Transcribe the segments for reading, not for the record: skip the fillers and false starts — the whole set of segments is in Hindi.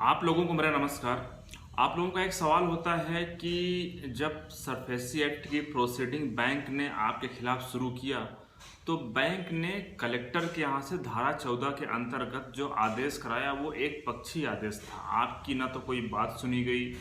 आप लोगों को मेरा नमस्कार। आप लोगों का एक सवाल होता है कि जब सरफेसी एक्ट की प्रोसीडिंग बैंक ने आपके खिलाफ शुरू किया तो बैंक ने कलेक्टर के यहाँ से धारा 14 के अंतर्गत जो आदेश कराया वो एक पक्षी आदेश था। आपकी ना तो कोई बात सुनी गई,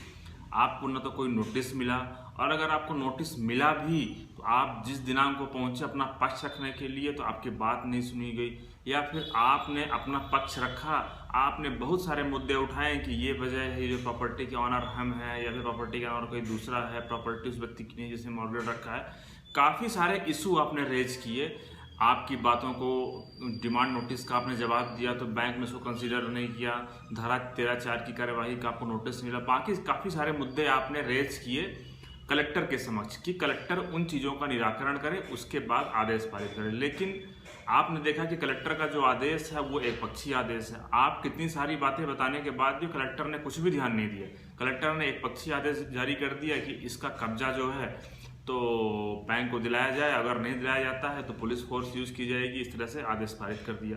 आपको ना तो कोई नोटिस मिला, और अगर आपको नोटिस मिला भी तो आप जिस दिनांक को पहुंचे अपना पक्ष रखने के लिए तो आपकी बात नहीं सुनी गई, या फिर आपने अपना पक्ष रखा। आपने बहुत सारे मुद्दे उठाए कि ये वजह है, जो प्रॉपर्टी के ऑनर हम हैं या फिर प्रॉपर्टी का ऑनर कोई दूसरा है, प्रॉपर्टी उस व्यक्ति की नहीं जिसने मॉर्गेज रखा है। काफ़ी सारे इशू आपने रेज किए। आपकी बातों को डिमांड नोटिस का आपने जवाब दिया तो बैंक ने उसको कंसीडर नहीं किया। धारा 13(4) की कार्यवाही का आपको नोटिस मिला। बाकी काफ़ी सारे मुद्दे आपने रेज किए कलेक्टर के समक्ष कि कलेक्टर उन चीज़ों का निराकरण करे, उसके बाद आदेश पारित करे। लेकिन आपने देखा कि कलेक्टर का जो आदेश है वो एक पक्षी आदेश है। आप कितनी सारी बातें बताने के बाद भी कलेक्टर ने कुछ भी ध्यान नहीं दिया। कलेक्टर ने एक पक्षी आदेश जारी कर दिया कि इसका कब्जा जो है तो बैंक को दिलाया जाए, अगर नहीं दिलाया जाता है तो पुलिस फोर्स यूज़ की जाएगी। इस तरह से आदेश पारित कर दिया।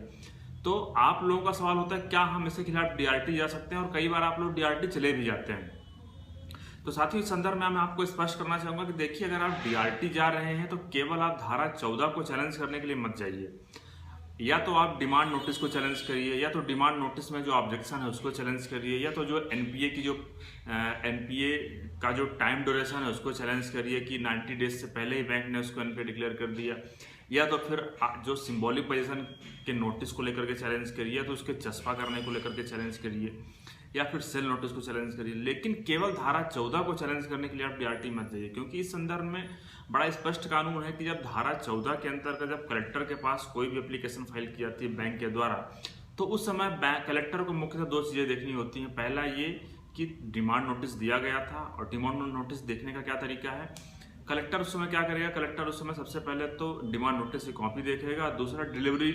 तो आप लोगों का सवाल होता है क्या हम इसके खिलाफ डीआरटी जा सकते हैं, और कई बार आप लोग डीआरटी चले भी जाते हैं। तो साथ ही इस संदर्भ में मैं आपको स्पष्ट करना चाहूँगा कि देखिए, अगर आप डीआरटी जा रहे हैं तो केवल आप धारा 14 को चैलेंज करने के लिए मत जाइए। या तो आप डिमांड नोटिस को चैलेंज करिए, या तो डिमांड नोटिस में जो ऑब्जेक्शन है उसको चैलेंज करिए, या तो जो एनपीए की जो एनपीए का जो टाइम ड्यूरेशन है उसको चैलेंज करिए कि 90 डेज से पहले ही बैंक ने उसको एनपीए डिक्लेयर कर दिया। या तो फिर जो सिंबॉलिक पोजीशन के नोटिस को लेकर के चैलेंज करिए, या तो उसके चस्पा करने को लेकर के चैलेंज करिए, या फिर सेल नोटिस को चैलेंज करिए। लेकिन केवल धारा 14 को चैलेंज करने के लिए आप डीआरटी मत जाइए, क्योंकि इस संदर्भ में बड़ा स्पष्ट कानून है कि जब धारा 14 के अंतर्गत जब कलेक्टर के पास कोई भी एप्लीकेशन फाइल की जाती है बैंक के द्वारा, तो उस समय बैंक कलेक्टर को मुख्यतः दो चीज़ें देखनी होती हैं। पहला ये कि डिमांड नोटिस दिया गया था, और डिमांड नोटिस देखने का क्या तरीका है। कलेक्टर उस समय क्या करेगा, कलेक्टर उस समय सबसे पहले तो डिमांड नोटिस की कॉपी देखेगा, दूसरा डिलीवरी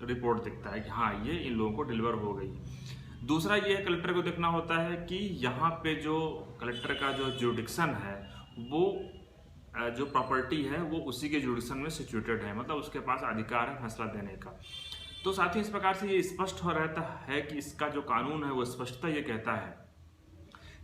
रिपोर्ट देखता है कि हाँ ये इन लोगों को डिलीवर हो गई। दूसरा ये है, कलेक्टर को देखना होता है कि यहाँ पे जो कलेक्टर का जो जुडिक्शन है वो जो प्रॉपर्टी है वो उसी के जुडिक्शन में सिचुएटेड है, मतलब उसके पास अधिकार है फैसला देने का। तो साथ ही इस प्रकार से ये स्पष्ट हो रहता है कि इसका जो कानून है वो स्पष्टता ये कहता है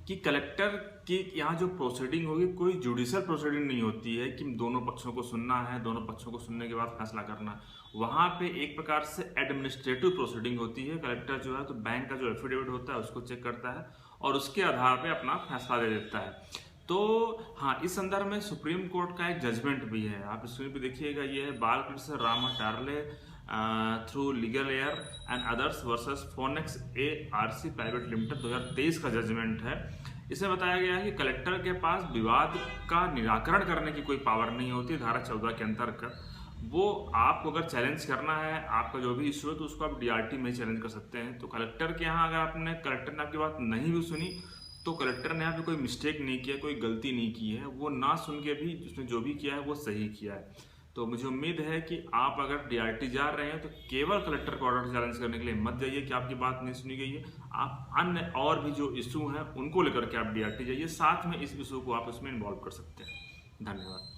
कि कलेक्टर की यहाँ जो प्रोसीडिंग होगी कोई जुडिशियल प्रोसीडिंग नहीं होती है कि दोनों पक्षों को सुनना है, दोनों पक्षों को सुनने के बाद फैसला करना है। वहाँ पे एक प्रकार से एडमिनिस्ट्रेटिव प्रोसीडिंग होती है। कलेक्टर जो है तो बैंक का जो एफिडेविट होता है उसको चेक करता है और उसके आधार पे अपना फैसला दे देता है। तो हाँ, इस संदर्भ में सुप्रीम कोर्ट का एक जजमेंट भी है। आप स्क्रीन पे देखिएगा, ये है Balakrishna Ramatarle through legal heir and others versus Phoenix ARC private limited 2023 का जजमेंट है। इसमें बताया गया है कि कलेक्टर के पास विवाद का निराकरण करने की कोई पावर नहीं होती धारा 14 के अंतर्गत। वो आपको अगर चैलेंज करना है, आपका जो भी इशू है, तो उसको आप डीआरटी में चैलेंज कर सकते हैं। तो कलेक्टर के यहाँ अगर कलेक्टर ने आपकी बात नहीं भी सुनी तो कलेक्टर ने यहाँ पे कोई मिस्टेक नहीं किया, कोई गलती नहीं की है। वो ना सुन के भी उसने जो भी किया है वो सही किया है। तो मुझे उम्मीद है कि आप अगर डीआरटी जा रहे हैं तो केवल कलेक्टर को ऑर्डर चैलेंज करने के लिए मत जाइए कि आपकी बात नहीं सुनी गई है। आप अन्य और भी जो इशू हैं उनको लेकर के आप डीआरटी जाइए, साथ में इस इशू को आप उसमें इन्वॉल्व कर सकते हैं। धन्यवाद।